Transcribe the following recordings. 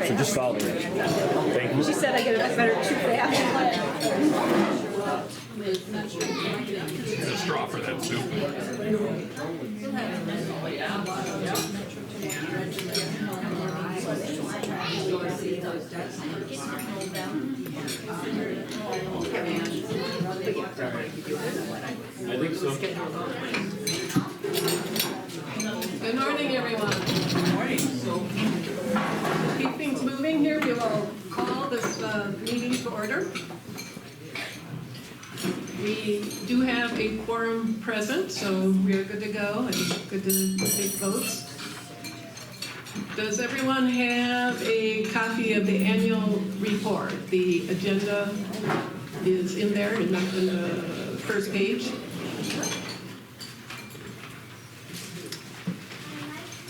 So just follow me. Thank you. She said I get it better too fast. A straw for that soup. I think so. Good morning, everyone. Good morning. To keep things moving here, we will call this meeting to order. We do have a quorum present, so we are good to go and good to take votes. Does everyone have a copy of the annual report? The agenda is in there in the first page.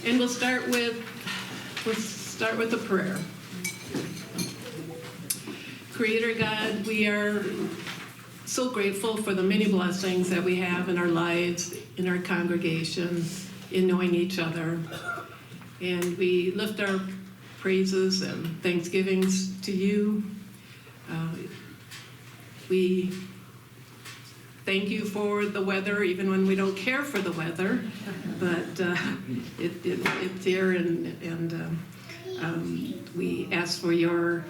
And we'll start with a prayer. Creator God, we are so grateful for the many blessings that we have in our lives, in our congregation, in knowing each other. And we lift our praises and thanksgivings to you. We thank you for the weather, even when we don't care for the weather, but it's here, and we ask for your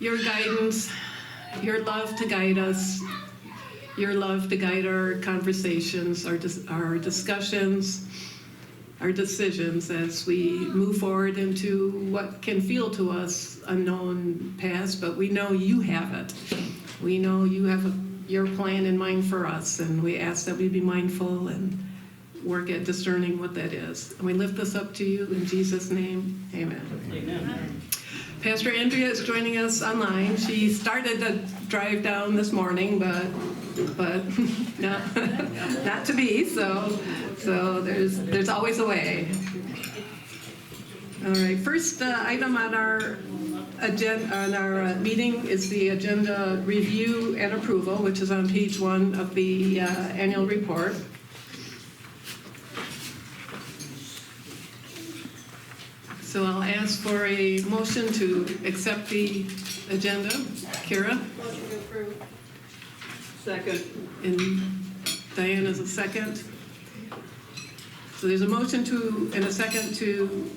guidance, your love to guide us, your love to guide our conversations, our discussions, our decisions as we move forward into what can feel to us unknown past, but we know you have it. We know you have your plan in mind for us, and we ask that we be mindful and work at discerning what that is. And we lift this up to you in Jesus' name, amen. Amen. Pastor Andrea is joining us online. She started the drive down this morning, but not to be, so there's always a way. All right, first item on our agenda, on our meeting, is the agenda review and approval, which is on page 1 of the annual report. So I'll ask for a motion to accept the agenda. Kara? Motion to approve. Second. And Diane is a second. So there's a motion and a second to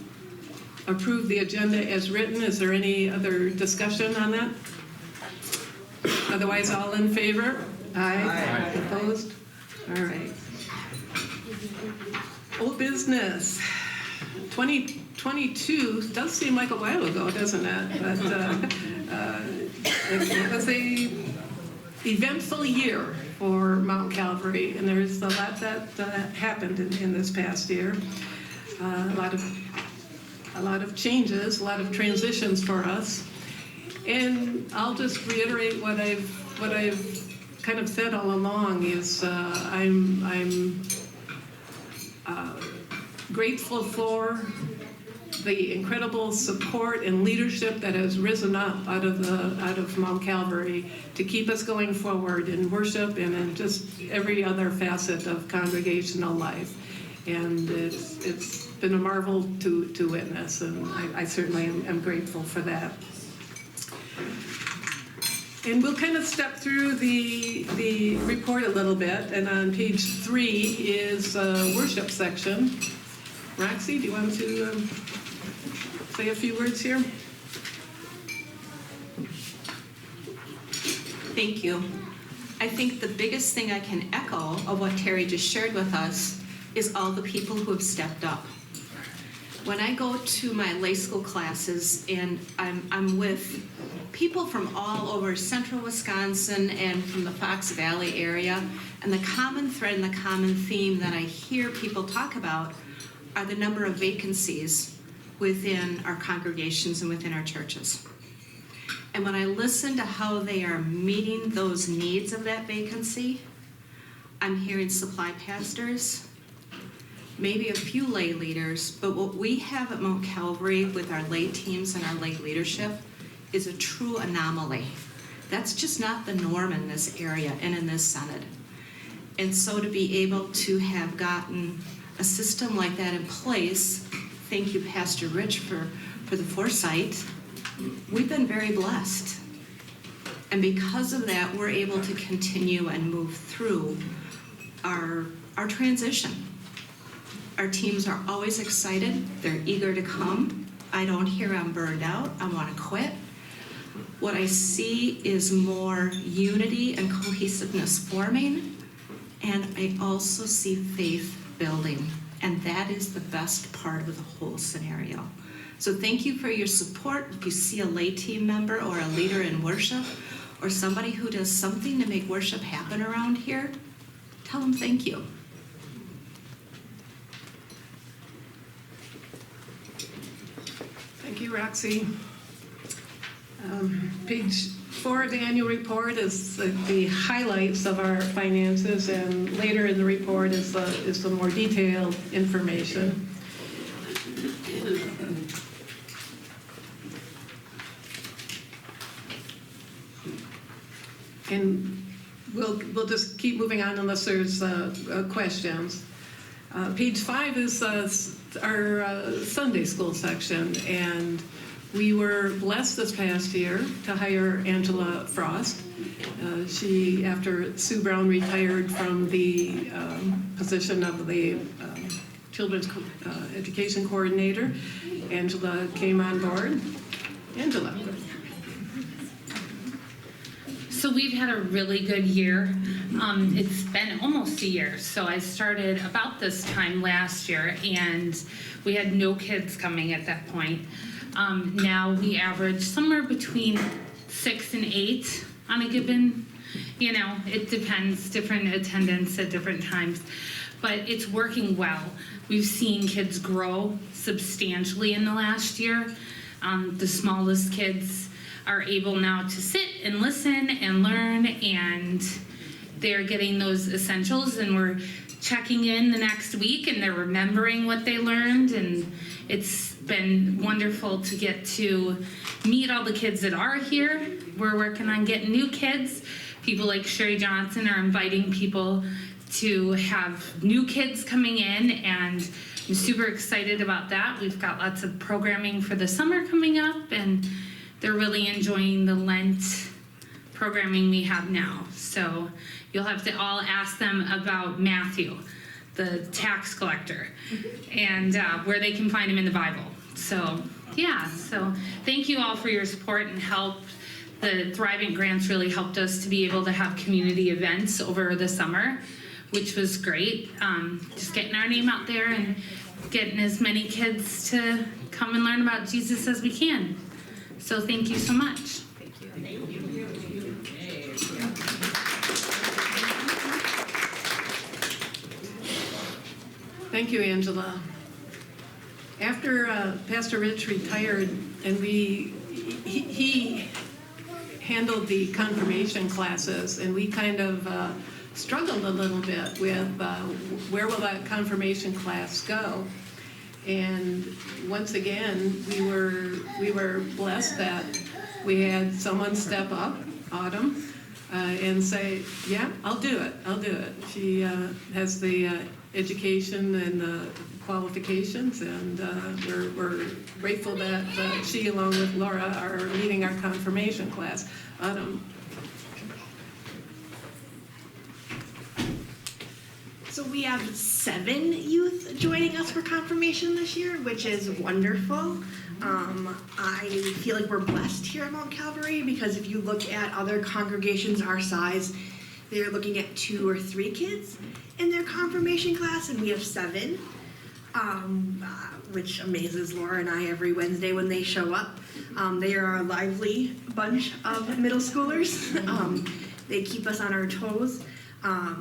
approve the agenda as written. Is there any other discussion on that? Otherwise, all in favor? Aye. Opposed? All right. Old business. 2022 does seem like a while ago, doesn't it? But it was a eventful year for Mount Calvary, and there's a lot that happened in this past year. A lot of changes, a lot of transitions for us. And I'll just reiterate what I've kind of said all along is I'm grateful for the incredible support and leadership that has risen up out of Mount Calvary to keep us going forward in worship and in just every other facet of congregational life. And it's been a marvel to witness, and I certainly am grateful for that. And we'll kind of step through the report a little bit, and on page 3 is a worship section. Roxy, do you want to say a few words here? Thank you. I think the biggest thing I can echo of what Terry just shared with us is all the people who have stepped up. When I go to my lay school classes and I'm with people from all over central Wisconsin and from the Fox Valley area, and the common thread and the common theme that I hear people talk about are the number of vacancies within our congregations and within our churches. And when I listen to how they are meeting those needs of that vacancy, I'm hearing supply pastors, maybe a few lay leaders, but what we have at Mount Calvary with our lay teams and our lay leadership is a true anomaly. That's just not the norm in this area and in this Synod. And so to be able to have gotten a system like that in place, thank you, Pastor Rich, for for the foresight. We've been very blessed. And because of that, we're able to continue and move through our transition. Our teams are always excited. They're eager to come. I don't hear I'm burned out. I want to quit. What I see is more unity and cohesiveness forming, and I also see faith building, and that is the best part of the whole scenario. So thank you for your support. If you see a lay team member or a leader in worship or somebody who does something to make worship happen around here, tell them thank you. Thank you, Roxy. Page 4 of the annual report is the highlights of our finances, and later in the report is the more detailed information. And we'll just keep moving on unless there's questions. Page 5 is our Sunday school section, and we were blessed this past year to hire Angela Frost. She, after Sue Brown retired from the position of the Children's Education Coordinator, Angela came on board. Angela. So we've had a really good year. It's been almost a year. So I started about this time last year, and we had no kids coming at that point. Now we average somewhere between 6 and 8 on a given, it depends, different attendance at different times, but it's working well. We've seen kids grow substantially in the last year. The smallest kids are able now to sit and listen and learn, and they're getting those essentials, and we're checking in the next week, and they're remembering what they learned, and it's been wonderful to get to meet all the kids that are here. We're working on getting new kids. People like Sherry Johnson are inviting people to have new kids coming in, and I'm super excited about that. We've got lots of programming for the summer coming up, and they're really enjoying the Lent programming we have now. So you'll have to all ask them about Matthew, the tax collector, and where they can find him in the Bible. So so thank you all for your support and help. The Thrivent grants really helped us to be able to have community events over the summer, which was great. Just getting our name out there and getting as many kids to come and learn about Jesus as we can. So thank you so much. Thank you, Angela. After Pastor Rich retired, and he handled the confirmation classes, and we kind of struggled a little bit with where will that confirmation class go. And once again, we were blessed that we had someone step up, Autumn, and say, yeah, I'll do it. She has the education and the qualifications, and we're grateful that she, along with Laura, are leading our confirmation class. Autumn. So we have 7 youth joining us for confirmation this year, which is wonderful. I feel like we're blessed here at Mount Calvary, because if you look at other congregations our size, they're looking at 2 or 3 kids in their confirmation class, and we have 7, which amazes Laura and I every Wednesday when they show up. They are a lively bunch of middle schoolers. They keep us on our toes.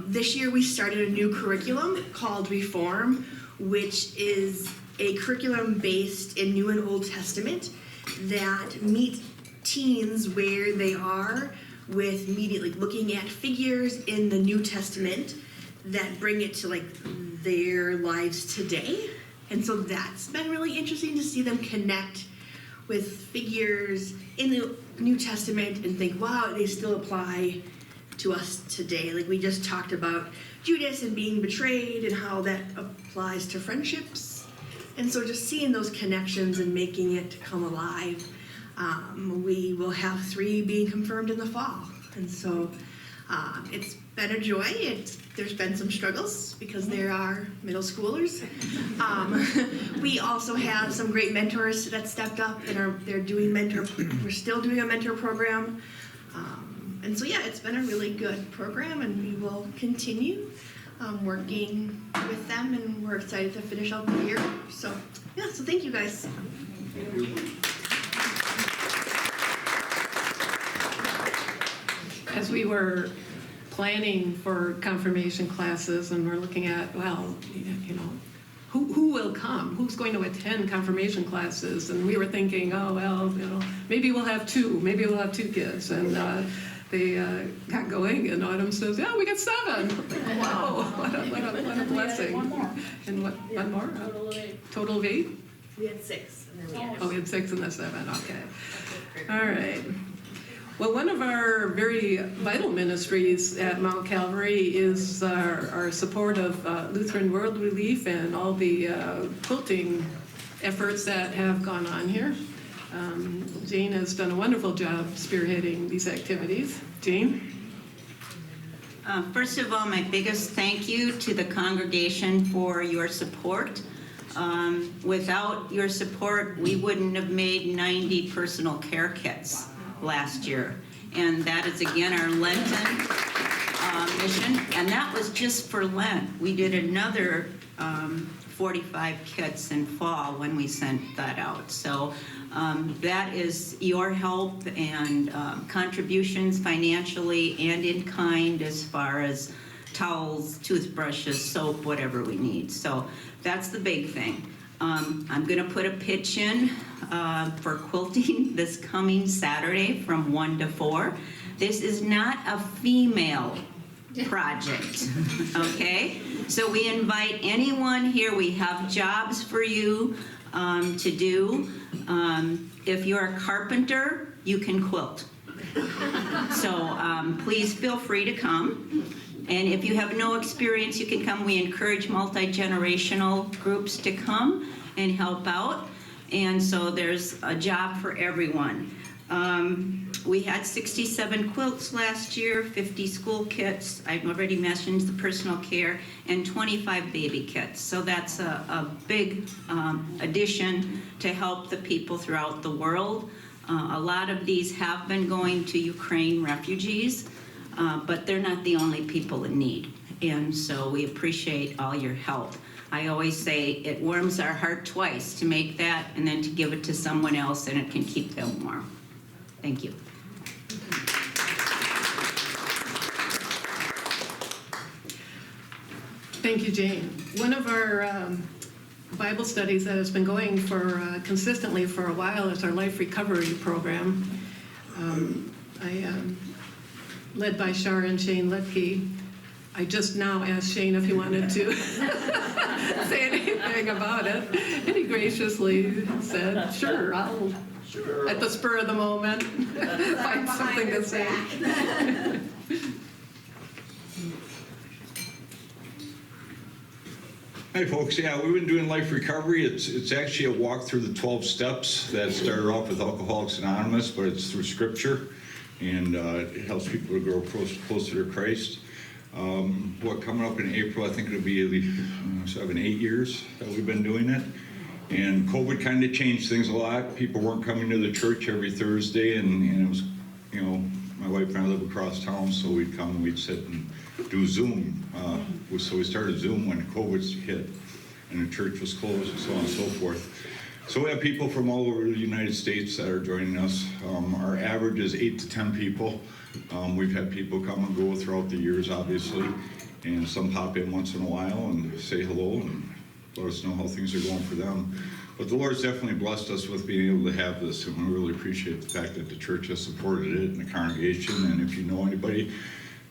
This year we started a new curriculum called Reform, which is a curriculum based in New and Old Testament that meet teens where they are with immediately looking at figures in the New Testament that bring it to their lives today. And so that's been really interesting to see them connect with figures in the New Testament and think, wow, they still apply to us today. Like we just talked about Judas and being betrayed and how that applies to friendships And so just seeing those connections and making it come alive. We will have 3 being confirmed in the fall. And so it's been a joy. There's been some struggles because there are middle schoolers. We also have some great mentors that stepped up and they're doing we're still doing a mentor program. And so yeah, it's been a really good program and we will continue working with them, and we're excited to finish out the year. So yeah, so thank you guys. As we were planning for confirmation classes and we're looking at, well, you know, who will come? Who's going to attend confirmation classes? And we were thinking, oh, well, you know, maybe we'll have 2. Maybe we'll have 2 kids. And they got going, and Autumn says, yeah, we got 7. Wow, what a blessing. One more. And what, Yeah, one more? total of 8. Total of 8? We had 6, and then we had. Oh, we had 6 and the 7, okay. All right. Well, one of our very vital ministries at Mount Calvary is our support of Lutheran World Relief and all the quilting efforts that have gone on here. Jane has done a wonderful job spearheading these activities. Jane? First of all, my biggest thank you to the congregation for your support. Without your support, we wouldn't have made 90 personal care kits last year. And that is again our Lenten mission. And that was just for Lent. We did another 45 kits in fall when we sent that out. So that is your help and contributions financially and in kind as far as towels, toothbrushes, soap, whatever we need. So that's the big thing. I'm going to put a pitch in for quilting this coming Saturday from 1 to 4. This is not a female project, okay? So we invite anyone here. We have jobs for you to do. If you're a carpenter, you can quilt. So please feel free to come. And if you have no experience, you can come. We encourage multi-generational groups to come and help out. And so there's a job for everyone. We had 67 quilts last year, 50 school kits. I've already mentioned the personal care, and 25 baby kits. So that's a big addition to help the people throughout the world. A lot of these have been going to Ukraine refugees, but they're not the only people in need. And so we appreciate all your help. I always say it warms our heart twice to make that and then to give it to someone else, and it can keep them warm. Thank you. Thank you, Jane. One of our Bible studies that has been going for consistently for a while is our Life Recovery Program. Led by Sharon Shane Letke. I just now asked Shane if he wanted to say anything about it, and he graciously said, sure, I'll, at the spur of the moment, find something to say. Hi folks, yeah, we've been doing Life Recovery. It's actually a walk through the 12 steps that started off with Alcoholics Anonymous, but it's through Scripture, and it helps people to grow closer to Christ. What, coming up in April, I think it'll be 7, 8 years that we've been doing it. And COVID kind of changed things a lot. People weren't coming to the church every Thursday, and it was, you know, my wife and I live across town, so we'd come and we'd sit and do Zoom. So we started Zoom when COVID hit and the church was closed and so on and so forth. So we have people from all over the United States that are joining us. Our average is 8 to 10 people. We've had people come and go throughout the years, obviously, and some pop in once in a while and say hello and let us know how things are going for them. But the Lord's definitely blessed us with being able to have this, and we really appreciate the fact that the church has supported it and the congregation. And if you know anybody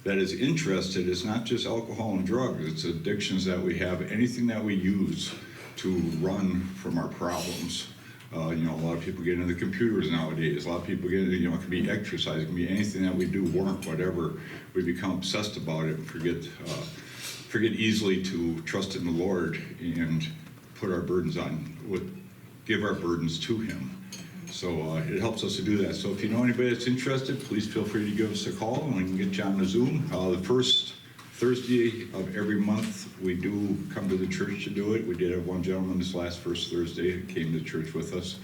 that is interested, it's not just alcohol and drugs, it's addictions that we have, anything that we use to run from our problems. You know, a lot of people get into the computers nowadays. A lot of people get into, you know, it can be exercise, it can be anything that we do, work, whatever. We become obsessed about it and forget easily to trust in the Lord and put our burdens give our burdens to him. So it helps us to do that. So if you know anybody that's interested, please feel free to give us a call and we can get you on the Zoom. The first Thursday of every month, we do come to the church to do it. We did have one gentleman this last first Thursday who came to church with us.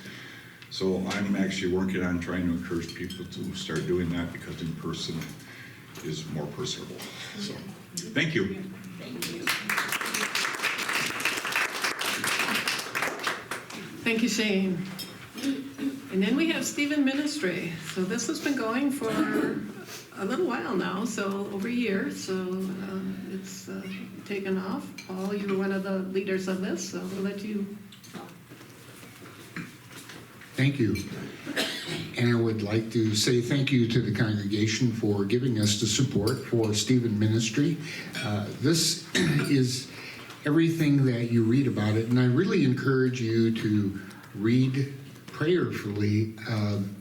So I'm actually working on trying to encourage people to start doing that because in person is more personable. So, thank you. Thank you, Shane. And then we have Stephen Ministry. So this has been going for a little while now, so over a year. So it's taken off. Paul, you were one of the leaders of this, so we'll let you. Thank you. And I would like to say thank you to the congregation for giving us the support for Stephen Ministry. This is everything that you read about it, and I really encourage you to read prayerfully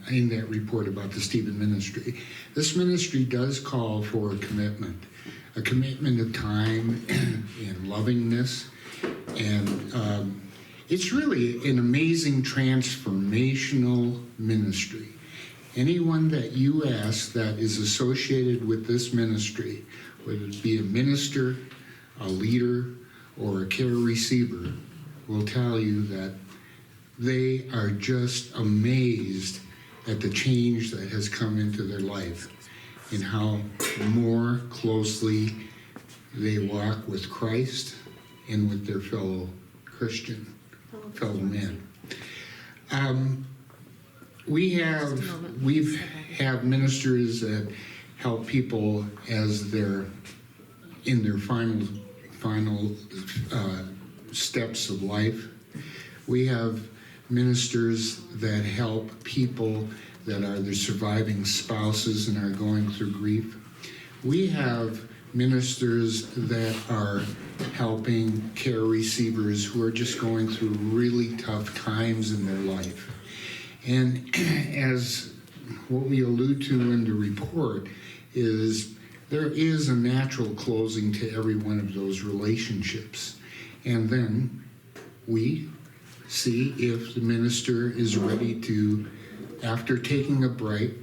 in that report about the Stephen Ministry. This ministry does call for a commitment of time and lovingness, and it's really an amazing transformational ministry. Anyone that you ask that is associated with this ministry, whether it be a minister, a leader, or a care receiver, will tell you that they are just amazed at the change that has come into their life and how more closely they walk with Christ and with their fellow men. We've have ministers that help people as they're in their final steps of life. We have ministers that help people that are their surviving spouses and are going through grief. We have ministers that are helping care receivers who are just going through really tough times in their life. And as what we allude to in the report is there is a natural closing to every one of those relationships. And then we see if the minister is ready to, after taking a break,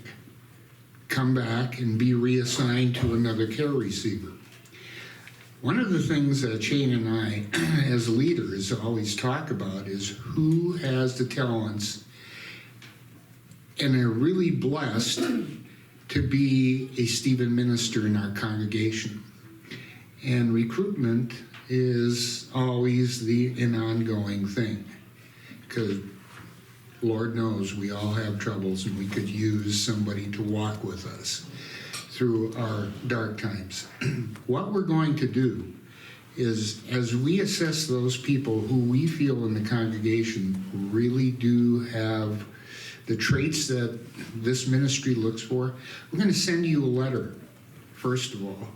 come back and be reassigned to another care receiver. One of the things that Shane and I, as leaders, always talk about is who has the talents and are really blessed to be a Stephen minister in our congregation. And recruitment is always an ongoing thing, because Lord knows we all have troubles and we could use somebody to walk with us through our dark times. What we're going to do is, as we assess those people who we feel in the congregation really do have the traits that this ministry looks for, we're going to send you a letter, first of all.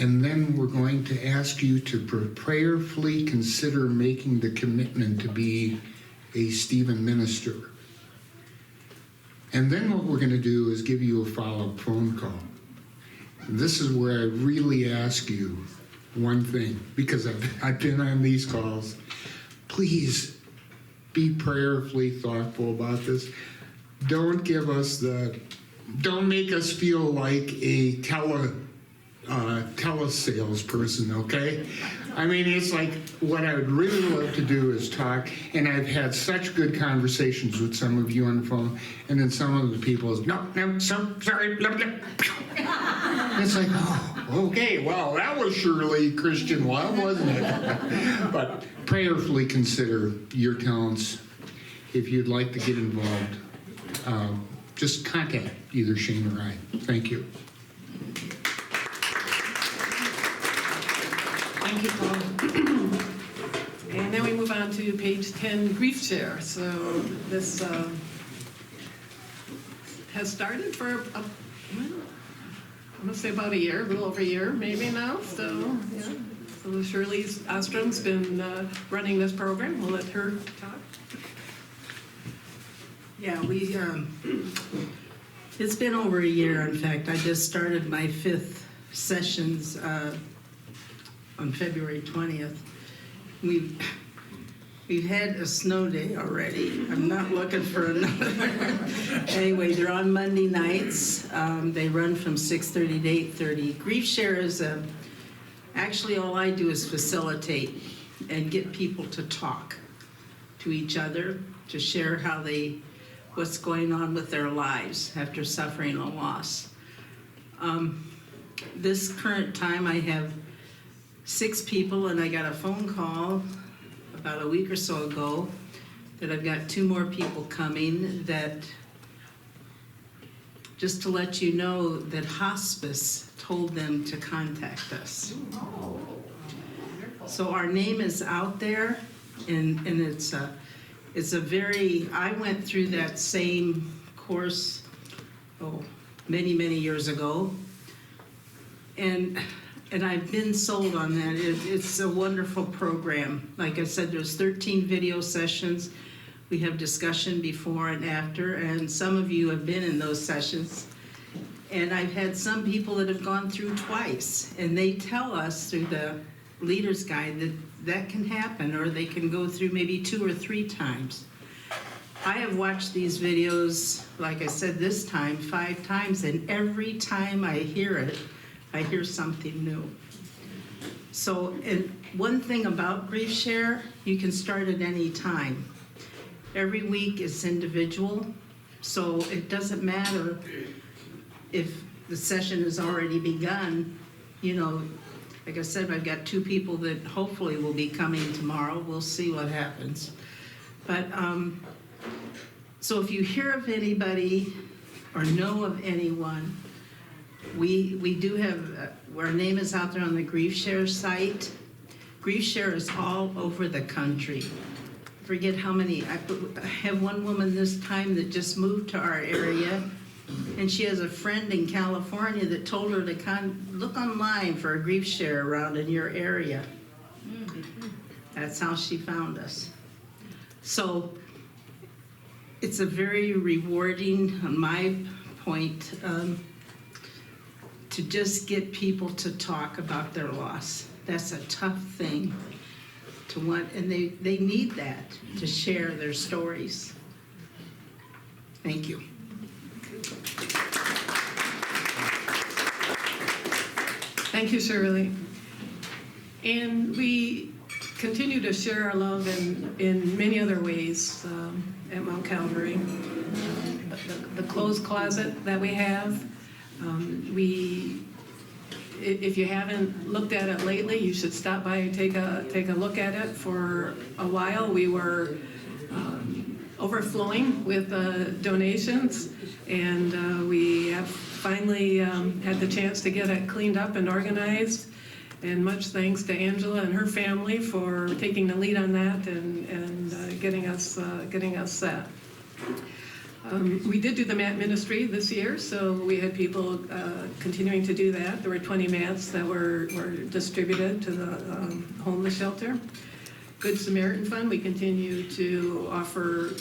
And then we're going to ask you to prayerfully consider making the commitment to be a Stephen minister. And then what we're going to do is give you a follow-up phone call. And this is where I really ask you one thing, because I've been on these calls. Please be prayerfully thoughtful about this. Don't make us feel like a telesalesperson, okay? I mean, it's like what I would really love to do is talk, and I've had such good conversations with some of you on the phone, and then some of the people is, no, sorry, blah, blah. It's like, oh, okay, well, that was surely Christian love, wasn't it? But prayerfully consider your talents. If you'd like to get involved, just contact either Shane or I. Thank you. Thank you, Paul. And then we move on to page 10, Grief Share. So this has started for, I'm going to say about a year, a little over a year maybe now. So, yeah. So Shirley Ostrom's been running this program. We'll let her talk. Yeah, it's been over a year. In fact, I just started my 5th sessions on February 20th. We've had a snow day already. I'm not looking for another. Anyway, they're on Monday nights. They run from 6:30 to 8:30. Grief Share is actually all I do is facilitate and get people to talk to each other, to share what's going on with their lives after suffering a loss. This current time I have 6 people, and I got a phone call about a week or so ago that I've got 2 more people coming, that just to let you know that hospice told them to contact us. So our name is out there, and it's a very, I went through that same course, many, many years ago. And I've been sold on that. It's a wonderful program. Like I said, there's 13 video sessions. We have discussion before and after, and some of you have been in those sessions. And I've had some people that have gone through twice, and they tell us through the Leader's Guide that that can happen, or they can go through maybe 2 or 3 times. I have watched these videos, like I said, this time 5 times, and every time I hear it, I hear something new. So, and one thing about Grief Share, you can start at any time. Every week is individual, so it doesn't matter if the session has already begun. You know, like I said, I've got 2 people that hopefully will be coming tomorrow. We'll see what happens. But, so if you hear of anybody or know of anyone, we do have, our name is out there on the Grief Share site. Grief Share is all over the country. Forget how many, I have one woman this time that just moved to our area, and she has a friend in California that told her to look online for a Grief Share around in your area. That's how she found us. So it's a very rewarding, on my point, to just get people to talk about their loss. That's a tough thing to want, and they need that to share their stories. Thank you. Thank you, Shirley. And we continue to share our love in many other ways at Mount Calvary. The clothes closet that we have, if you haven't looked at it lately, you should stop by and take a look at it. For a while, we were overflowing with donations, and we have finally had the chance to get it cleaned up and organized. And much thanks to Angela and her family for taking the lead on that and getting us set. We did do the mat ministry this year, so we had people continuing to do that. There were 20 mats that were distributed to the homeless shelter. Good Samaritan Fund, we continue to offer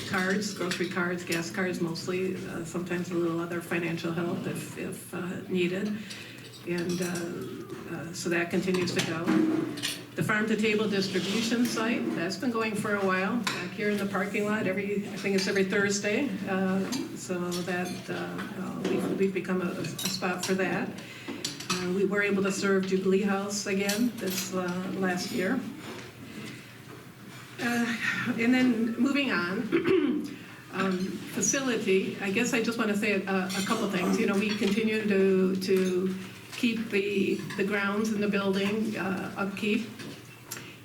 cards, grocery cards, gas cards mostly, sometimes a little other financial help if needed. And so that continues to go. The farm to table distribution site, that's been going for a while, back here in the parking lot, I think it's every Thursday. So that we've become a spot for that. We were able to serve Jubilee House again this last year. And then moving on, facility, I guess I just want to say a couple things. You know, we continue to keep the grounds in the building upkeep.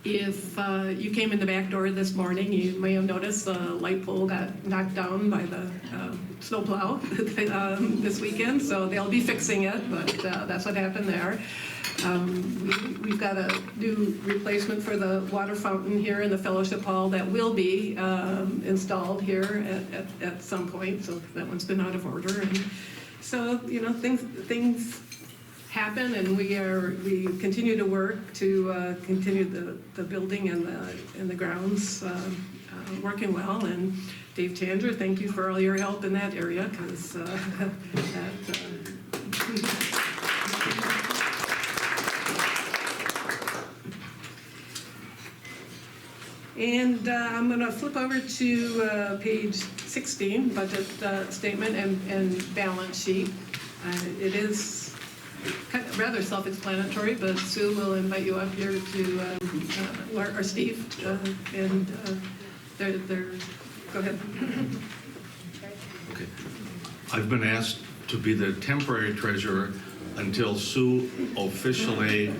If you came in the back door this morning, you may have noticed the light pole got knocked down by the snowplow this weekend, so they'll be fixing it, but that's what happened there. We've got a new replacement for the water fountain here in the fellowship hall that will be installed here at some point, so that one's been out of order. And so, you know, things happen, and we continue to work to continue the building and the grounds working well. And Dave Tanger, thank you for all your help in that area, because And I'm going to flip over to page 16, budget statement and balance sheet. It is kind of rather self-explanatory, but Sue will invite you up here to, or Steve, and they're, go ahead. Okay. I've been asked to be the temporary treasurer until Sue officially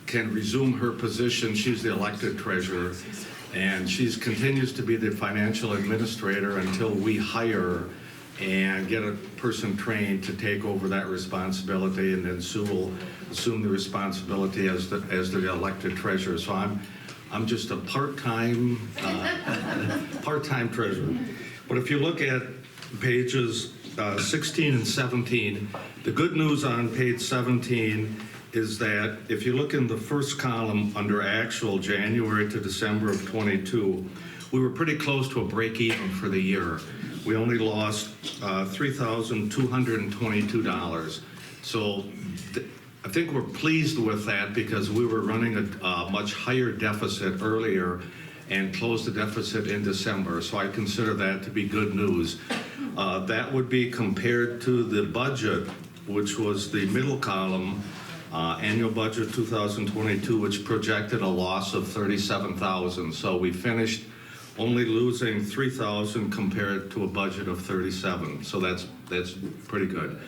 can resume her position. She's the elected treasurer, and she continues to be the financial administrator until we hire and get a person trained to take over that responsibility, and then Sue will assume the responsibility as the elected treasurer. So I'm just a part-time treasurer. But if you look at pages 16 and 17, the good news on page 17 is that if you look in the first column under actual January to December of 22, we were pretty close to a break even for the year. We only lost $3,222. So I think we're pleased with that because we were running a much higher deficit earlier and closed the deficit in December. So I consider that to be good news. That would be compared to the budget, which was the middle column, annual budget 2022, which projected a loss of $37,000. So we finished only losing $3,000 compared to a budget of $37,000. So that's pretty good.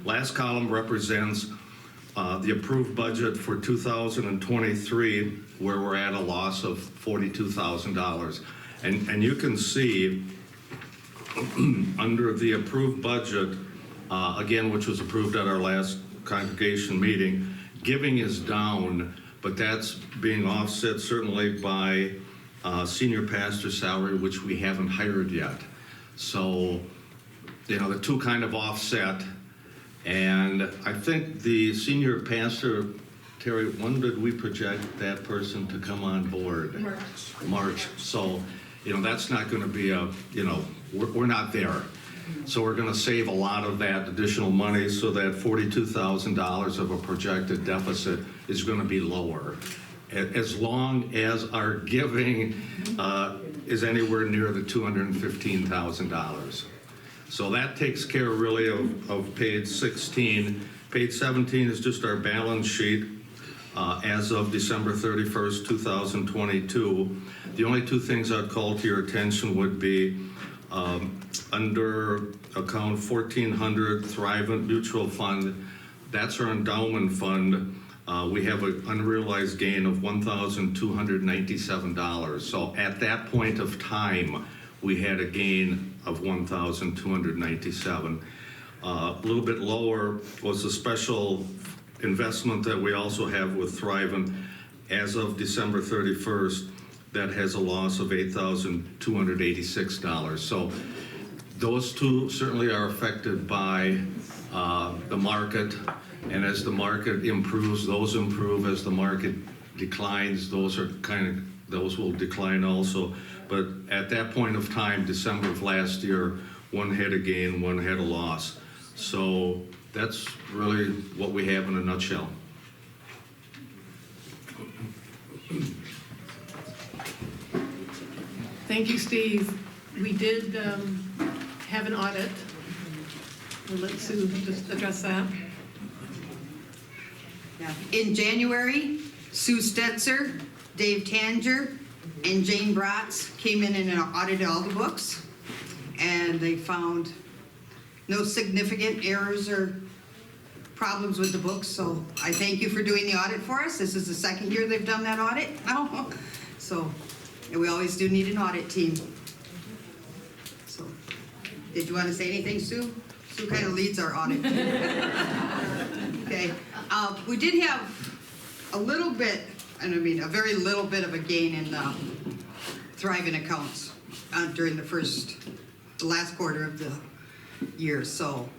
Last column represents the approved budget for 2023, where we're at a loss of $42,000. And you can see under the approved budget, again, which was approved at our last congregation meeting, giving is down, but that's being offset certainly by senior pastor salary, which we haven't hired yet. So, you know, the two kind of offset. And I think the senior pastor, Terry, when did we project that person to come on board? March. So, you know, that's not going to be we're not there. So we're going to save a lot of that additional money so that $42,000 of a projected deficit is going to be lower, as long as our giving is anywhere near the $215,000. So that takes care really of page 16. Page 17 is just our balance sheet as of December 31st, 2022. The only two things I'd call to your attention would be under account 1400 Thrivent Mutual Fund, that's our endowment fund. We have an unrealized gain of $1,297. So at that point of time, we had a gain of $1,297. A little bit lower was a special investment that we also have with Thrivent as of December 31st. That has a loss of $8,286. So those two certainly are affected by the market, and as the market improves, those improve. As the market declines, those will decline also. But at that point of time, December of last year, one had a gain, one had a loss. So that's really what we have in a nutshell. Thank you, Steve. We did have an audit. We'll let Sue just address that. In January, Sue Stetzer, Dave Tanger, and Jane Bratz came in and audited all the books, and they found no significant errors or problems with the books. So I thank you for doing the audit for us. This is the second year they've done that audit now. So, and we always do need an audit team. So, did you want to say anything, Sue? Sue kind of leads our audit team. Okay. We did have a little bit, and I mean a very little bit of a gain in the Thrivent accounts during the last quarter of the year. So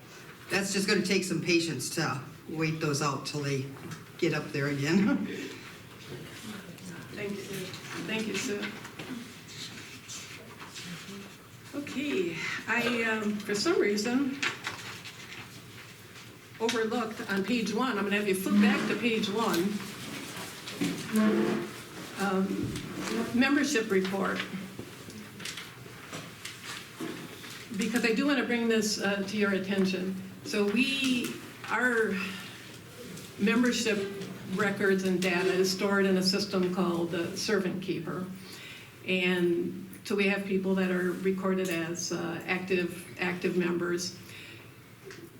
that's just going to take some patience to wait those out till they get up there again. Thank you. Thank you, Sue. Okay, I, for some reason, overlooked on page 1. I'm going to have you flip back to page 1. membership report. Because I do want to bring this to your attention. So our membership records and data is stored in a system called Servant Keeper. And so we have people that are recorded as active members.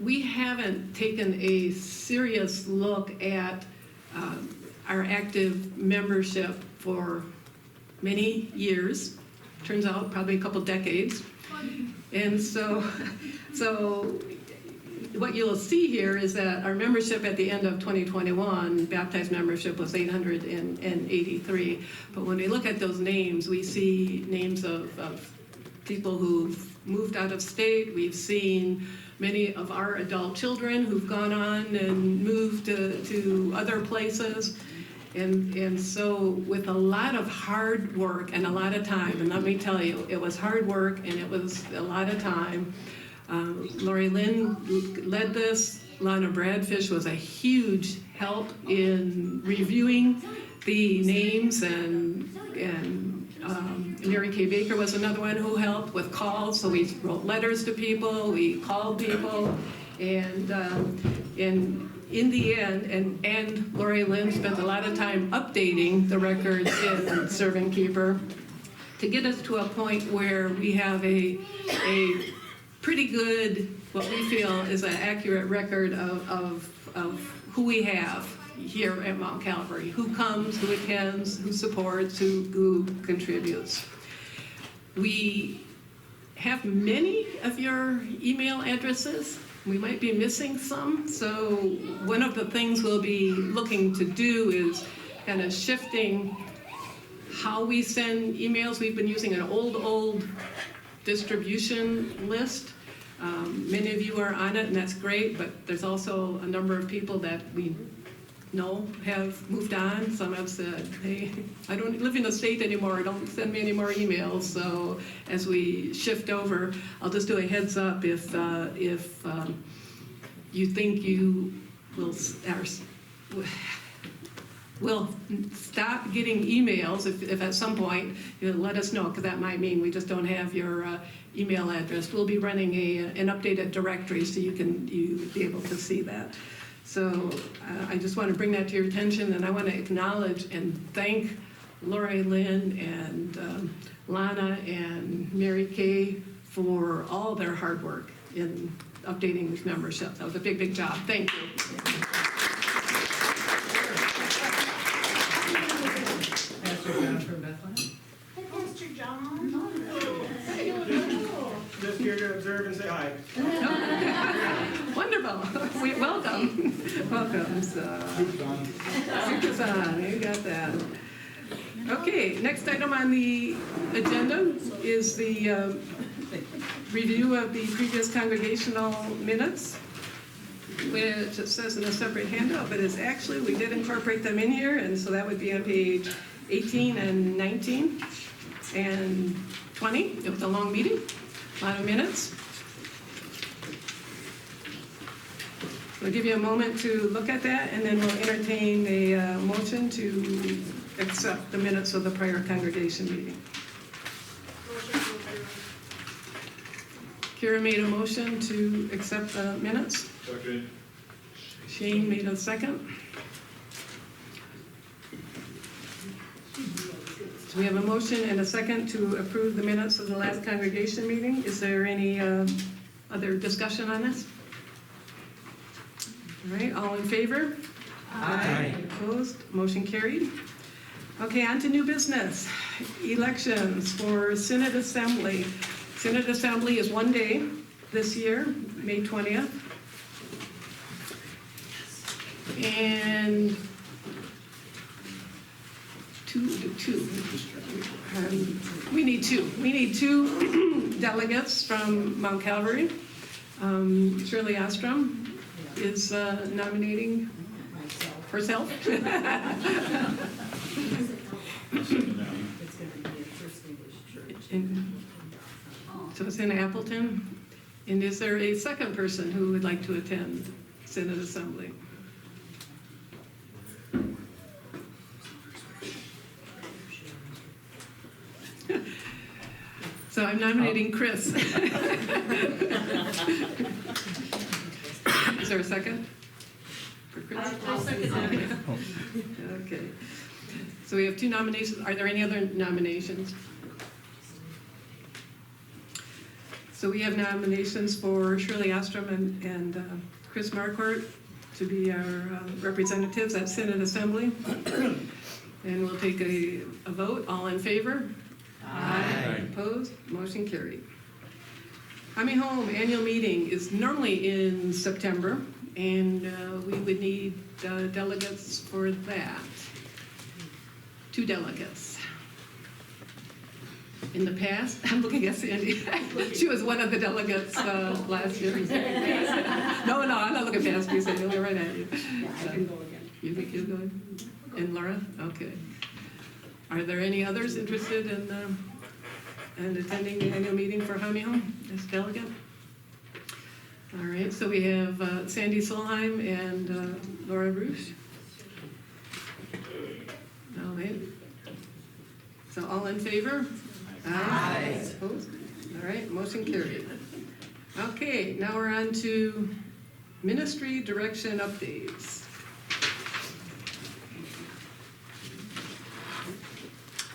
We haven't taken a serious look at our active membership for many years. Turns out probably a couple decades. And so what you'll see here is that our membership at the end of 2021, baptized membership, was 883. But when we look at those names, we see names of people who've moved out of state. We've seen many of our adult children who've gone on and moved to other places. And so with a lot of hard work and a lot of time, and let me tell you, it was hard work and it was a lot of time. Lori Lynn led this. Lana Bradfish was a huge help in reviewing the names, and Mary Kay Baker was another one who helped with calls. So we wrote letters to people, we called people, and in the end, and Lori Lynn spent a lot of time updating the records in Servant Keeper to get us to a point where we have a pretty good, what we feel is an accurate record of who we have here at Mount Calvary, who comes, who attends, who supports, who contributes. We have many of your email addresses. We might be missing some, so one of the things we'll be looking to do is kind of shifting how we send emails. We've been using an old distribution list. Many of you are on it, and that's great, but there's also a number of people that we know have moved on. Some have said, hey, I don't live in the state anymore, don't send me any more emails. So as we shift over, I'll just do a heads up if you think you will stop getting emails, if at some point you let us know, because that might mean we just don't have your email address. We'll be running an updated directory so you'll be able to see that. So I just want to bring that to your attention, and I want to acknowledge and thank Lori Lynn and Lana and Mary Kay for all their hard work in updating this membership. That was a big job. Thank you. Pastor John from Bethlehem. Hi, Pastor John. Just here to observe and say hi. Wonderful. Welcome. Welcome. Soup on. You got that. Okay, next item on the agenda is the review of the previous congregational minutes, which it says in a separate handout, but it's actually, we did incorporate them in here, and so that would be on page 18 and 19 and 20. It was a long meeting, a lot of minutes. We'll give you a moment to look at that, and then we'll entertain a motion to accept the minutes of the prior congregation meeting. Kira made a motion to accept the minutes. Second. Shane made a second. So we have a motion and a second to approve the minutes of the last congregation meeting. Is there any other discussion on this? All right, all in favor? Aye. Opposed? Motion carried. Okay, on to new business. Elections for Synod Assembly. Synod Assembly is one day this year, May 20th. And we need two delegates from Mount Calvary. Shirley Ostrom is nominating herself. So it's in Appleton. And is there a second person who would like to attend Synod Assembly? I'm nominating Chris. Is there a second? For Chris? I'll second that. Okay. So we have 2 nominations. Are there any other nominations? So we have nominations for Shirley Ostrom and Chris Marquardt to be our representatives at Synod Assembly. And we'll take a vote. All in favor? Aye. Opposed? Motion carried. Coming Home annual meeting is normally in September, and we would need delegates for that. 2 delegates. In the past, I'm looking at Sandy. She was one of the delegates last year. No, I'm not looking past you, Sandy. Look right at you. I can go again. You think you'll go? And Laura? Okay. Are there any others interested in attending the annual meeting for Hami Home as delegate? All right, so we have Sandy Solheim and Laura Roosh. All right. So all in favor? Aye. Opposed? All right, motion carried. Okay, now we're on to ministry direction updates.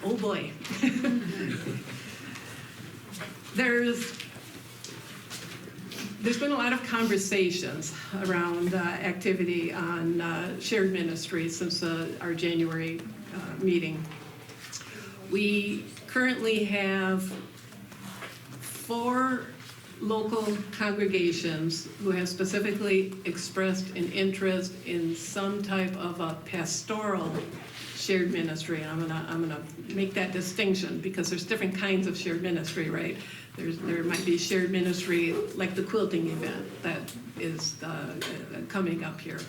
Oh boy. There's been a lot of conversations around activity on shared ministry since our January meeting. We currently have 4 local congregations who have specifically expressed an interest in some type of a pastoral shared ministry. And I'm gonna make that distinction because there's different kinds of shared ministry, right? There might be shared ministry like the quilting event that is coming up here,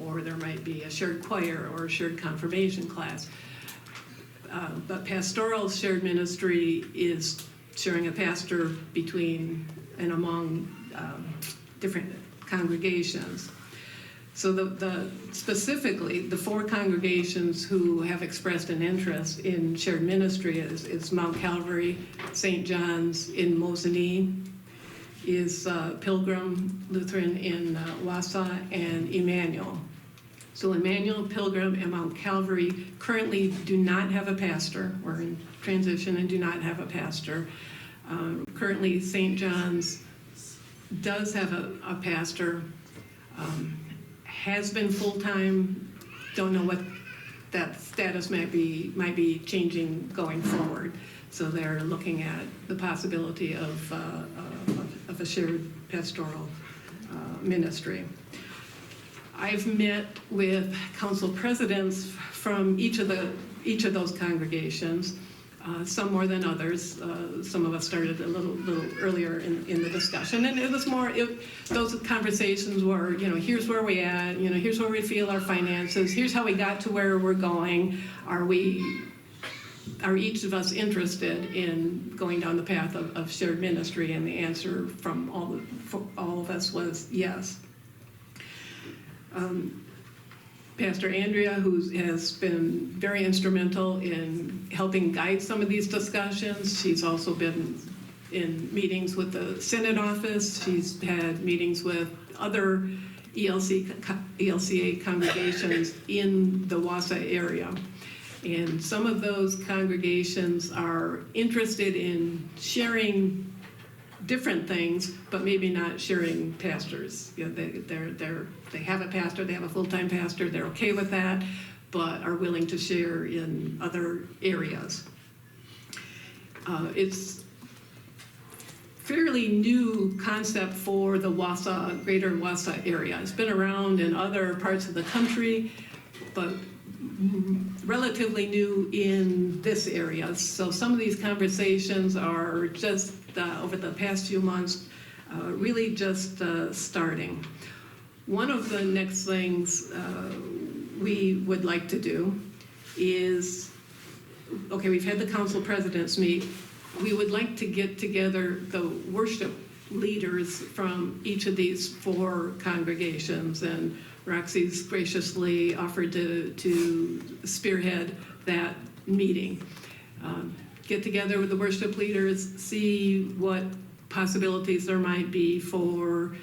or there might be a shared choir or a shared confirmation class. But pastoral shared ministry is sharing a pastor between and among different congregations. So specifically, the 4 congregations who have expressed an interest in shared ministry is Mount Calvary, St. John's in Mosinee, is Pilgrim Lutheran in Wausau, and Emmanuel. So Emmanuel, Pilgrim, and Mount Calvary currently do not have a pastor. We're in transition and do not have a pastor. Currently, St. John's does have a pastor. Has been full-time, don't know what that status might be changing going forward. So they're looking at the possibility of a shared pastoral ministry. I've met with council presidents from each of those congregations, some more than others. Some of us started a little earlier in the discussion, and it was more. Those conversations were, here's where we at. Here's where we feel our finances. Here's how we got to where we're going. Are each of us interested in going down the path of shared ministry? And the answer from all of us was yes. Pastor Andrea, who has been very instrumental in helping guide some of these discussions. She's also been in meetings with the Synod office. She's had meetings with other ELCA congregations in the Wausau area. And some of those congregations are interested in sharing different things, but maybe not sharing pastors. They have a pastor, they have a full-time pastor, they're okay with that, but are willing to share in other areas. It's fairly new concept for the Wausau, greater Wausau area. It's been around in other parts of the country, but relatively new in this area. So some of these conversations are just over the past few months, really just starting. One of the next things we would like to do is, okay, we've had the council presidents meet. We would like to get together the worship leaders from each of these 4 congregations, and Roxy's graciously offered to spearhead that meeting. get together with the worship leaders, see what possibilities there might be for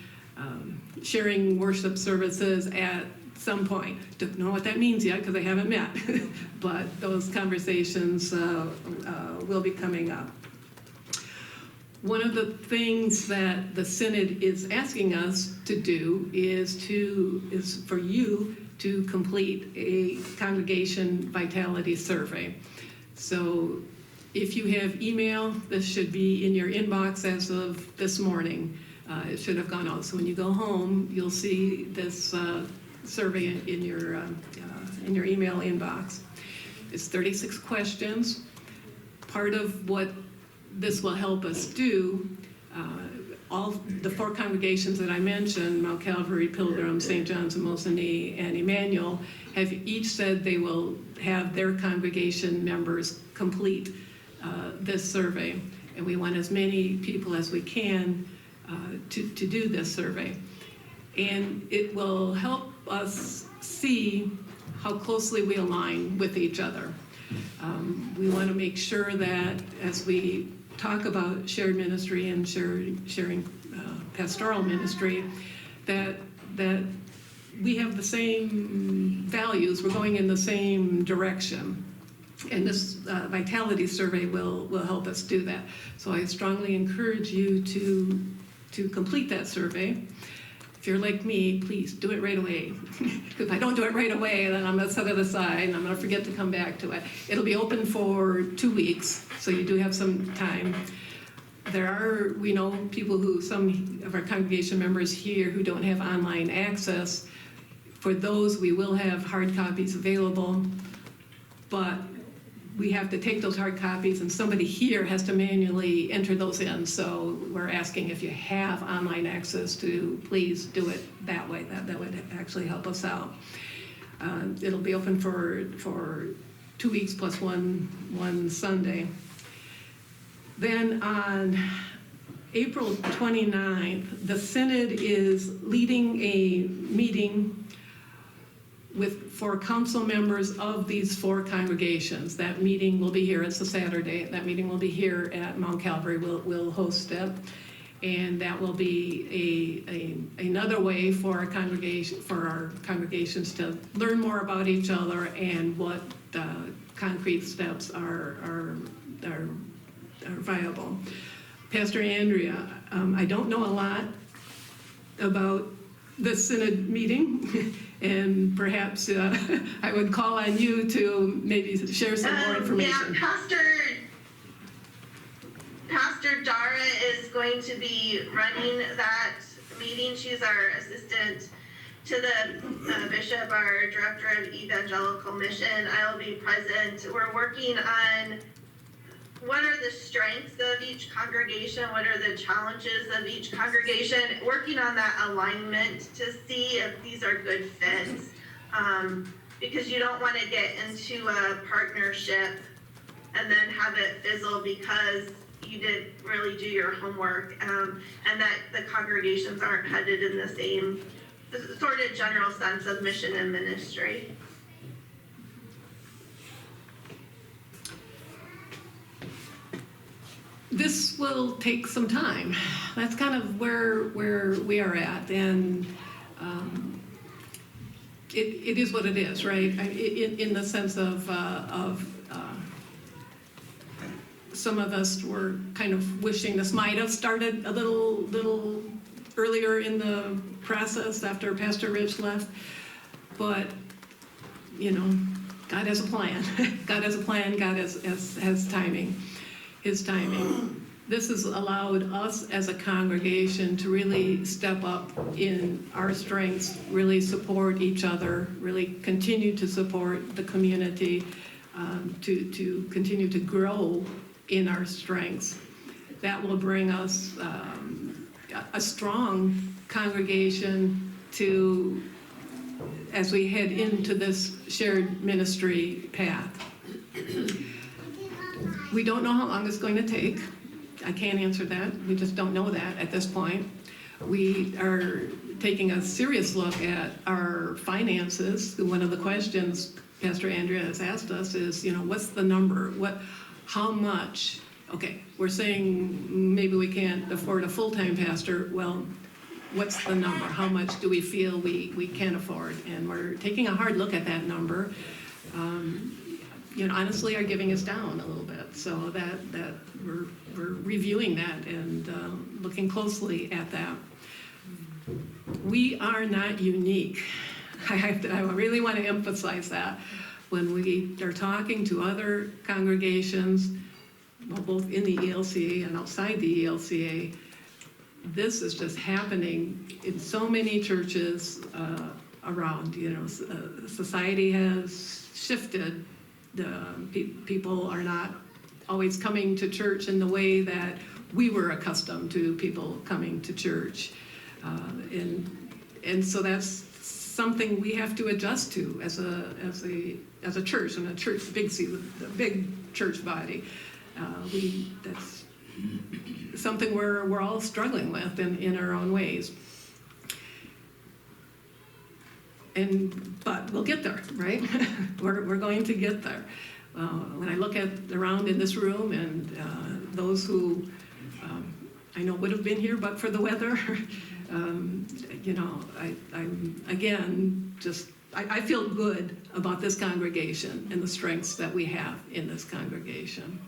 sharing worship services at some point. Don't know what that means yet because they haven't met, but those conversations will be coming up. One of the things that the Synod is asking us to do is for you to complete a congregation vitality survey. So if you have email, this should be in your inbox as of this morning. It should have gone out. So when you go home, you'll see this survey in your email inbox. It's 36 questions. Part of what this will help us do, all the 4 congregations that I mentioned, Mount Calvary, Pilgrim, St. John's of Mosinee, and Emmanuel, have each said they will have their congregation members complete this survey. And we want as many people as we can to do this survey. And it will help us see how closely we align with each other. We want to make sure that as we talk about shared ministry and sharing pastoral ministry, that we have the same values, we're going in the same direction. And this vitality survey will help us do that. So I strongly encourage you to complete that survey. If you're like me, please do it right away. Because if I don't do it right away, then I'm going to set it aside and I'm going to forget to come back to it. It'll be open for 2 weeks, so you do have some time. We know people some of our congregation members here who don't have online access. For those, we will have hard copies available, but we have to take those hard copies and somebody here has to manually enter those in. So we're asking if you have online access to please do it that way. That would actually help us out. It'll be open for 2 weeks plus one Sunday. Then on April 29th, the Synod is leading a meeting for council members of these 4 congregations. That meeting will be here. It's a Saturday. That meeting will be here at Mount Calvary. We'll host it, and that will be another way for our congregations to learn more about each other and what concrete steps are viable. Pastor Andrea, I don't know a lot about the Synod meeting. And perhaps I would call on you to maybe share some more information. Yeah, Pastor Dara is going to be running that meeting. She's our assistant to the bishop, our director of evangelical mission. I will be present. We're working on what are the strengths of each congregation, what are the challenges of each congregation, working on that alignment to see if these are good fits. Because you don't want to get into a partnership and then have it fizzle because you didn't really do your homework, and that the congregations aren't headed in the same sort of general sense of mission and ministry. This will take some time. That's kind of where we are at, and it is what it is, right? In the sense of some of us were kind of wishing this might have started a little earlier in the process after Pastor Rich left, but God has a plan. God has a plan. God has timing. His timing. This has allowed us as a congregation to really step up in our strengths, really support each other, really continue to support the community, to continue to grow in our strengths. That will bring us a strong congregation as we head into this shared ministry path. We don't know how long it's going to take. I can't answer that. We just don't know that at this point. We are taking a serious look at our finances. One of the questions Pastor Andrea has asked us is, what's the number? how much, okay, we're saying maybe we can't afford a full-time pastor. Well, what's the number? How much do we feel we can afford? And we're taking a hard look at that number. Honestly, our giving is down a little bit, so that we're reviewing that and looking closely at that. We are not unique. I really want to emphasize that. When we are talking to other congregations, well, both in the ELCA and outside the ELCA, this is just happening in so many churches around. Society has shifted. People are not always coming to church in the way that we were accustomed to people coming to church. And so that's something we have to adjust to as a church, and a church, a big church body. That's something we're all struggling with in our own ways. But we'll get there, right? we're going to get there. When I look around in this room and those who I know would have been here but for the weather, I feel good about this congregation and the strengths that we have in this congregation.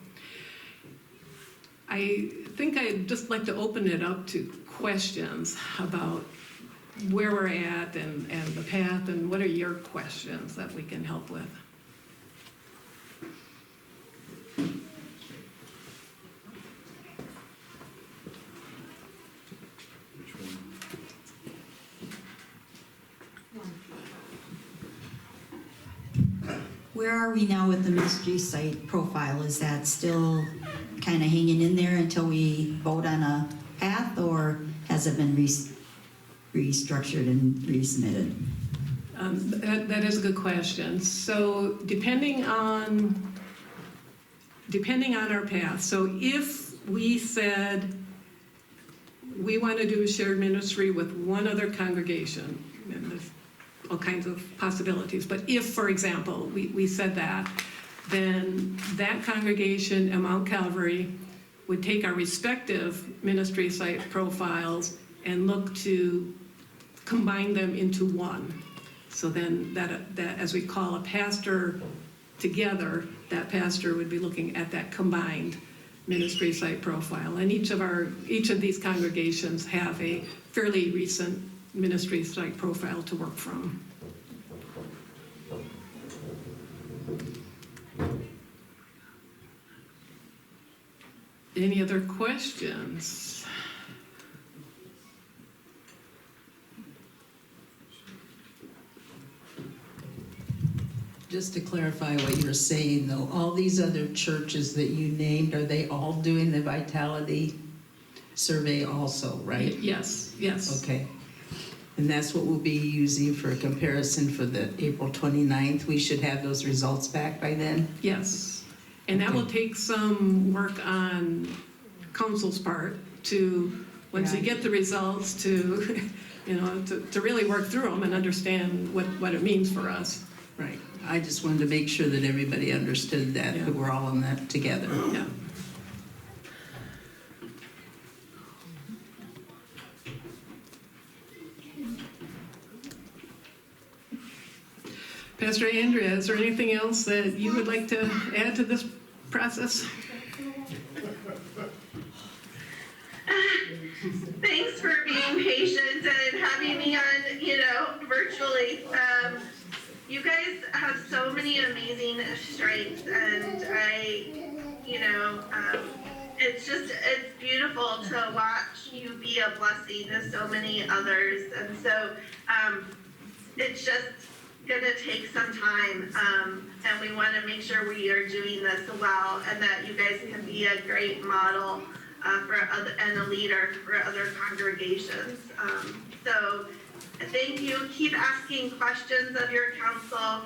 I think I'd just like to open it up to questions about where we're at and the path, and what are your questions that we can help with? Where are we now with the ministry site profile? Is that still kind of hanging in there until we vote on a path, or has it been restructured and resubmitted? That is a good question. So depending on our path, so if we said we want to do a shared ministry with one other congregation, and there's all kinds of possibilities, but if, for example, we said that, then that congregation and Mount Calvary would take our respective ministry site profiles and look to combine them into one. So then that as we call a pastor together, that pastor would be looking at that combined ministry site profile. And each of these congregations have a fairly recent ministry site profile to work from. Any other questions? Just to clarify what you were saying, though, all these other churches that you named, are they all doing the vitality survey also, right? Yes. Okay. And that's what we'll be using for a comparison for the April 29th. We should have those results back by then? Yes. And that will take some work on council's part to, once you get the results, to, to really work through them and understand what it means for us. Right. I just wanted to make sure that everybody understood that, that we're all in that together. Yeah. Pastor Andrea, is there anything else that you would like to add to this process? Thanks for being patient and having me on, virtually. You guys have so many amazing strengths, and it's beautiful to watch you be a blessing to so many others. And so it's just gonna take some time, and we want to make sure we are doing this well, and that you guys can be a great model and a leader for other congregations. So thank you. Keep asking questions of your council,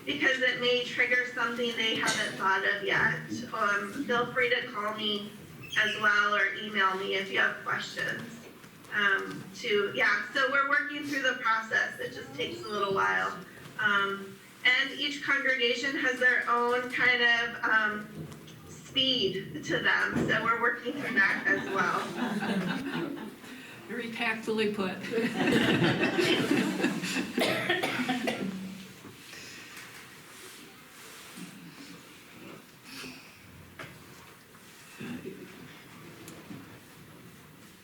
because it may trigger something they haven't thought of yet. Feel free to call me as well, or email me if you have questions. So we're working through the process. It just takes a little while. And each congregation has their own kind of speed to them, so we're working through that as well. Very tactfully put.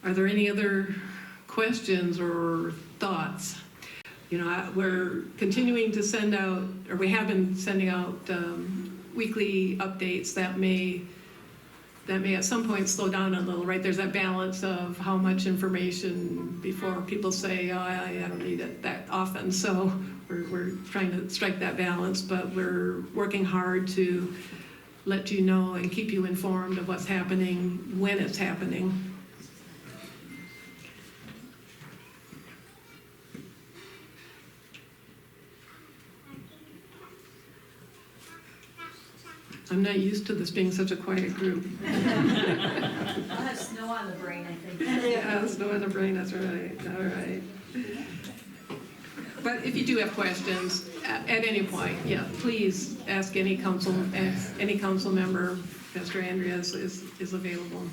Are there any other questions or thoughts? You know, we're continuing to send out, or we have been sending out weekly updates that may at some point slow down a little, right? There's that balance of how much information before people say, oh, I don't need it that often. So we're trying to strike that balance, but we're working hard to let you know and keep you informed of what's happening when it's happening. I'm not used to this being such a quiet group. I'll have snow on the brain, I think. Yeah, snow on the brain, that's right. All right. But if you do have questions at any point, yeah, please ask any council member. Pastor Andrea is available.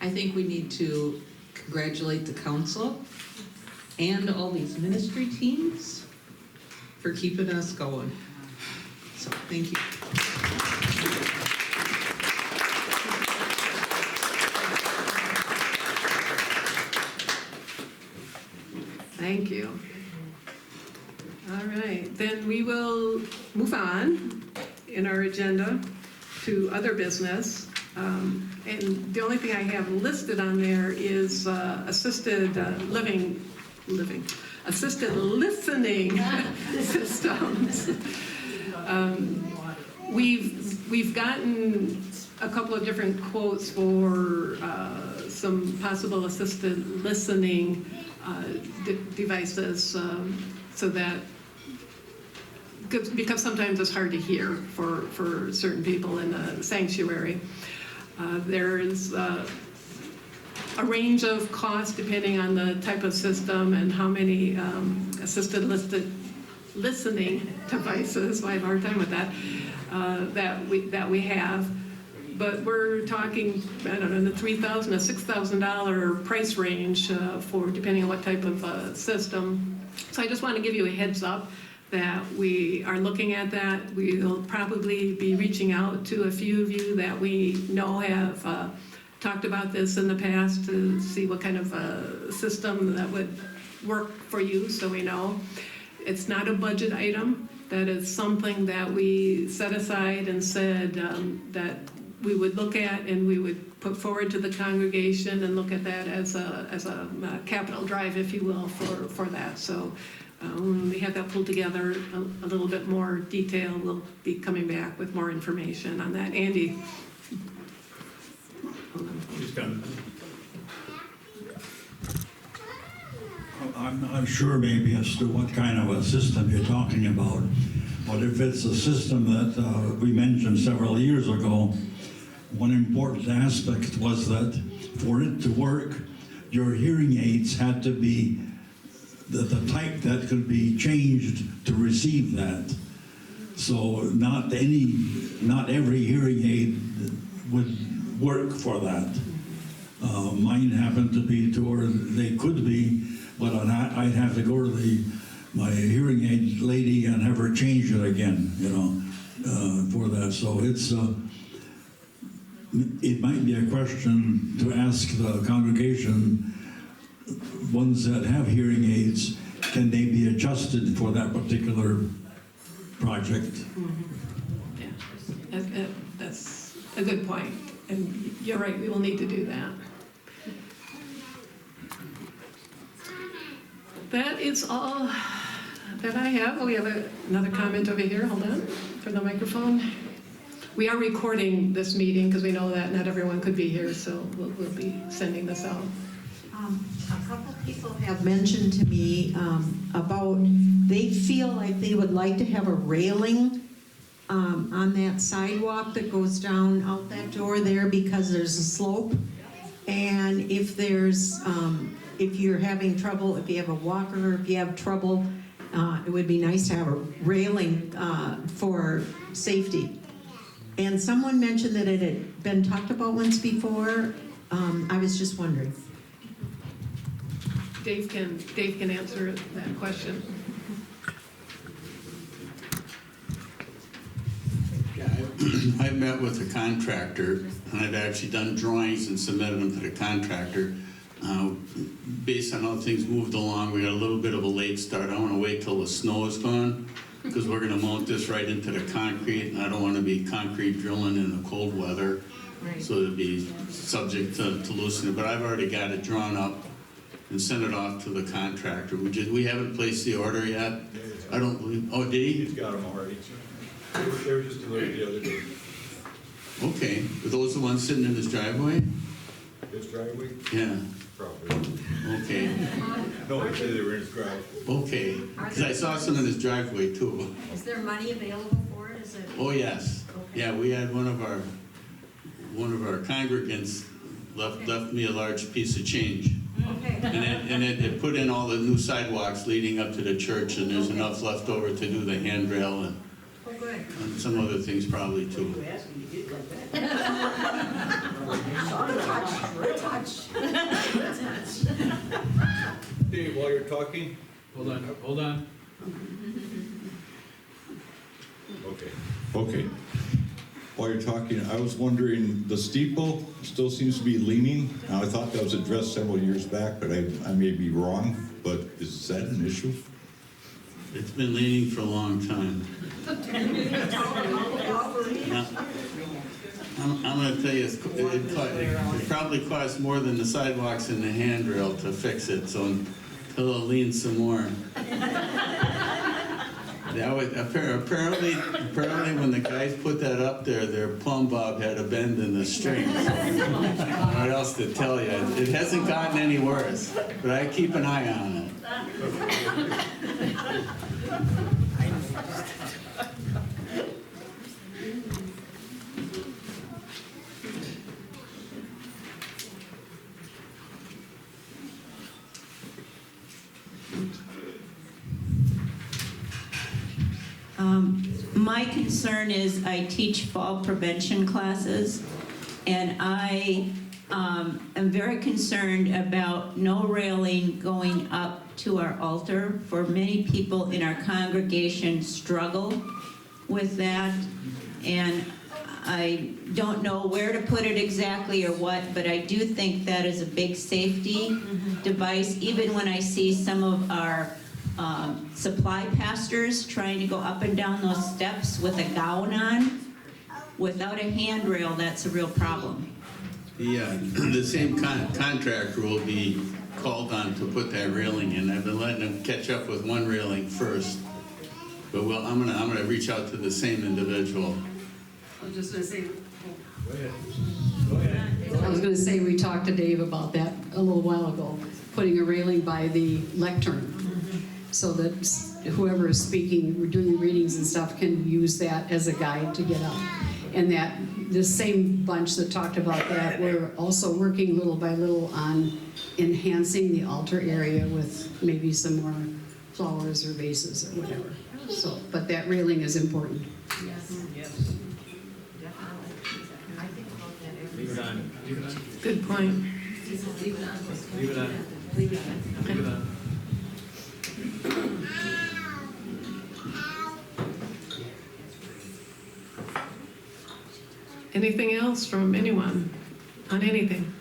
I think we need to congratulate the council and all these ministry teams for keeping us going. So, thank you. Thank you. All right, then we will move on in our agenda to other business. And the only thing I have listed on there is assisted assisted listening systems. We've gotten a couple of different quotes for some possible assisted listening devices, so that, because sometimes it's hard to hear for certain people in the sanctuary. There is a range of costs depending on the type of system and how many assisted listening devices, I have a hard time with that, that we have. But we're talking, I don't know, in the $3,000 to $6,000 price range for depending on what type of system. So I just want to give you a heads up that we are looking at that. We'll probably be reaching out to a few of you that we know have talked about this in the past to see what kind of a system that would work for you, so we know. It's not a budget item. That is something that we set aside and said that we would look at and we would put forward to the congregation and look at that as a capital drive, if you will, for that. So when we have that pulled together a little bit more detail, we'll be coming back with more information on that. Andy. I'm not sure maybe as to what kind of a system you're talking about, but if it's a system that we mentioned several years ago, one important aspect was that for it to work, your hearing aids had to be the type that could be changed to receive that. So not every hearing aid would work for that. Mine happened to be to where they could be, but I'd have to go to my hearing aid lady and have her change it again, for that. So it might be a question to ask the congregation, ones that have hearing aids, can they be adjusted for that particular project? Yeah, that's a good point. And you're right, we will need to do that. That is all that I have. Oh, we have another comment over here. Hold on for the microphone. We are recording this meeting because we know that not everyone could be here, so we'll be sending this out. A couple people have mentioned to me about they feel like they would like to have a railing on that sidewalk that goes down out that door there because there's a slope. And if there's if you're having trouble, if you have a walker, if you have trouble, it would be nice to have a railing for safety. And someone mentioned that it had been talked about once before. I was just wondering. Dave can answer that question. I've met with the contractor, and I've actually done drawings and submitted them to the contractor. Based on how things moved along, we got a little bit of a late start. I want to wait till the snow is gone, because we're going to mount this right into the concrete, and I don't want to be concrete drilling in the cold weather, so it'd be subject to loosening. But I've already got it drawn up and sent it off to the contractor. We haven't placed the order yet. I don't believe. Oh, did he? He's got them already. They were just delivered the other day. Okay. Were those the ones sitting in his driveway? His driveway? Yeah. Probably. Okay. No, I said they were in his driveway. Okay. Because I saw some in his driveway too. Is there money available for it? Is it? Oh yes. Yeah, we had one of our congregants left me a large piece of change. Okay. And it put in all the new sidewalks leading up to the church, and there's enough left over to do the handrail and some other things probably too. Dave, while you're talking. Hold on. Okay. While you're talking, I was wondering, the steeple still seems to be leaning. Now, I thought that was addressed several years back, but I may be wrong, but is that an issue? It's been leaning for a long time. I'm going to tell you, it probably costs more than the sidewalks and the handrail to fix it, so until it'll lean some more. Apparently, when the guys put that up there, their plumb bob had a bend in the string. What else to tell you? It hasn't gotten any worse, but I keep an eye on it. My concern is I teach fall prevention classes, and I am very concerned about no railing going up to our altar. For many people in our congregation struggle with that, and I don't know where to put it exactly or what, but I do think that is a big safety device. Even when I see some of our supply pastors trying to go up and down those steps with a gown on, without a handrail, that's a real problem. The same contractor will be called on to put that railing in. I've been letting them catch up with one railing first, but I'm gonna reach out to the same individual. I was just gonna say. I was gonna say, we talked to Dave about that a little while ago, putting a railing by the lectern, so that whoever is speaking, we're doing readings and stuff, can use that as a guide to get up. And that the same bunch that talked about that, we're also working little by little on enhancing the altar area with maybe some more flowers or vases or whatever. So, but that railing is important. Yes. Leave it on. Good point. Leave it on. Anything else from anyone on anything?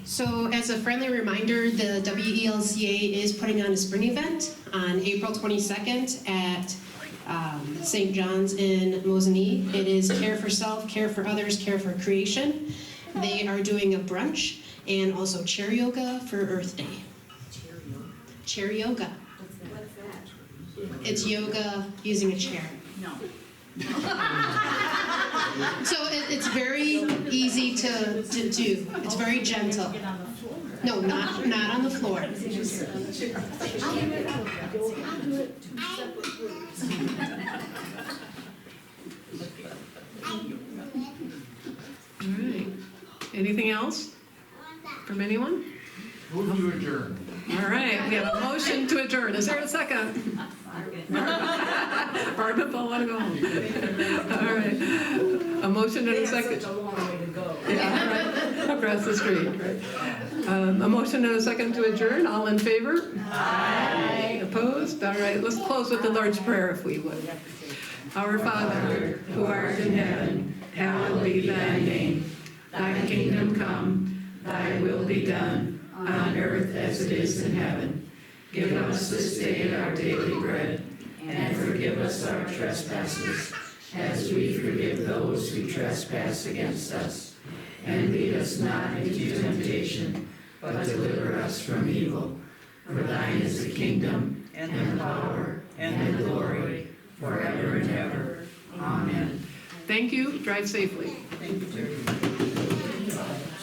So as a friendly reminder, the WELCA is putting on a spring event on April 22nd at St. John's in Mosinee. It is Care for Self, Care for Others, Care for Creation. They are doing a brunch and also chair yoga for Earth Day. Chair yoga. What's that? It's yoga using a chair. No. So it's very easy to do. It's very gentle. No, not on the floor. Anything else from anyone? Move to adjourn. All right, we have a motion to adjourn. Is there a second? Barb and Paul want to go home. All right. A motion and a second. Such a long way to go. Yeah, right. Across the street, right. A motion and a second to adjourn. All in favor? Aye. Opposed? All right, let's close with the Lord's Prayer if we would. Our Father, who art in heaven, hallowed be thy name. Thy kingdom come, thy will be done, on earth as it is in heaven. Give us this day our daily bread, and forgive us our trespasses, as we forgive those who trespass against us. And lead us not into temptation, but deliver us from evil. For thine is the kingdom, and the power, and the glory, forever and ever. Amen. Thank you. Drive safely. Thank you, Jerry.